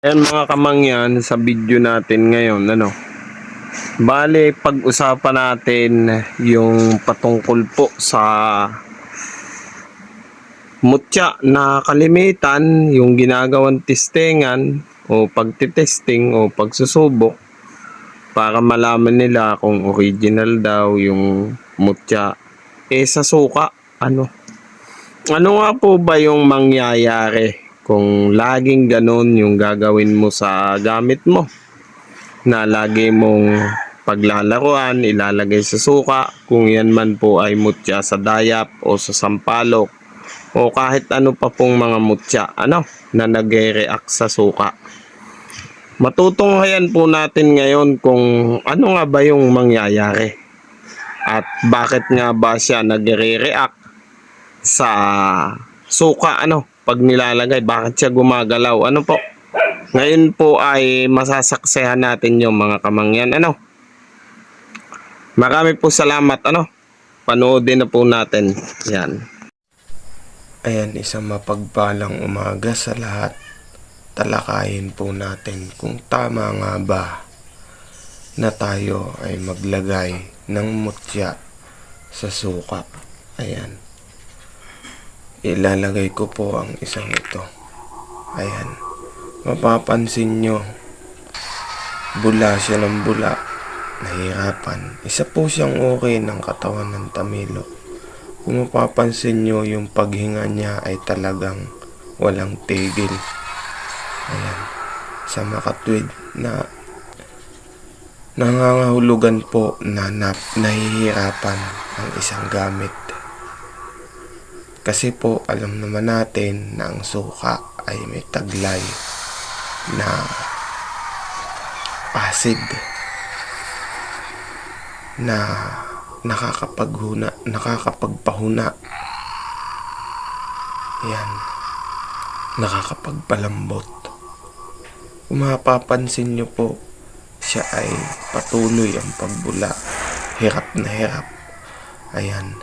Ayan mga kamangyan, sa video natin ngayon, bale pag-usapan natin yung patungkol po sa mutya na kalimitan, yung ginagawang testingan o pagtitesting o pagsusubok para malaman nila kung original daw yung mutya. Sa suka, ano nga po ba yung mangyayari kung laging ganun yung gagawin mo sa gamit mo? Na lagi mong paglalaruan, ilalagay sa suka, kung yan man po ay mutya sa dayap o sa sampalok o kahit ano pa pong mga mutya na nagre-react sa suka. Matutunghayan po natin ngayon kung ano nga ba yung mangyayari at bakit nga ba siya nagre-react sa suka pag nilalagay, bakit siya gumagalaw, po. Ngayon po ay masasaksihan natin yung mga kamangyan. Marami po salamat. Panoodin na po natin. Yan. Ayan, isang mapagpalang umaga sa lahat. Talakayin po natin kung tama nga ba na tayo ay maglagay ng mutya sa suka. Ayan. Ilalagay ko po ang isang ito. Ayan. Mapapansin nyo, bula siya ng bula. Nahirapan. Isa po siyang okay ng katawan ng tamilok. Kung mapapansin nyo, yung paghinga niya ay talagang walang tigil. Ayan. Sa makatwid na nangangahulugan po na nahihirapan ang isang gamit. Kasi po, alam naman natin na ang suka ay may taglay na acid na nakakapagpahuna. Ayan. Nakakapagpalambot. Kung mapapansin nyo po, siya ay patuloy ang pagbula. Hirap na hirap. Ayan.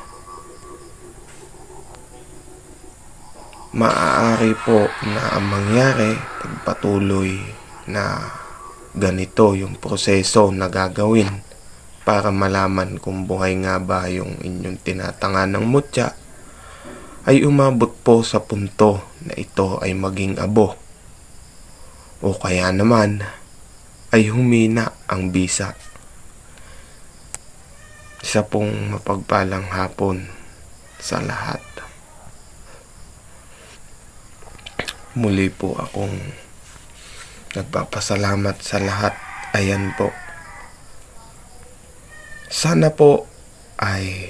Maaari po na ang mangyari pagpatuloy na ganito yung proseso na gagawin para malaman kung buhay nga ba yung inyong tinatanga ng mutya, ay umabot po sa punto na ito ay maging abo o kaya naman ay humina ang bisa. Isa pong mapagpalang hapon sa lahat. Muli po akong nagpapasalamat sa lahat. Ayan po. Sana po ay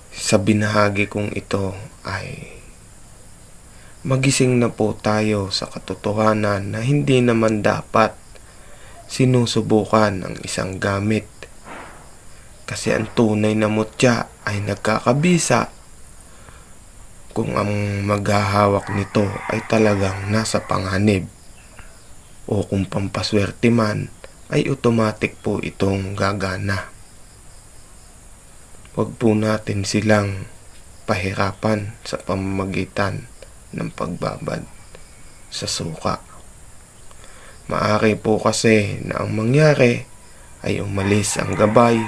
sa binahagi kong ito ay magising na po tayo sa katotohanan na hindi naman dapat sinusubukan ang isang gamit. Kasi ang tunay na mutya ay nagkakabisa kung ang maghahawak nito ay talagang nasa panganib o kung pampaswerte man ay automatic po itong gagana. Huwag po natin silang pahirapan sa pamamagitan ng pagbabad sa suka. Maaari po kasi na ang mangyari ay umalis ang gabay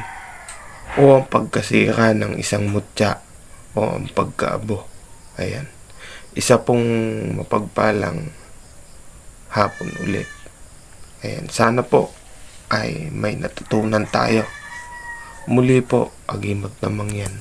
o ang pagkasira ng isang mutya o ang pagkaabo. Ayan. Isa pong mapagpalang hapon ulit. Ayan. Sana po ay may natutunan tayo. Muli po, Agimat na Mangyan.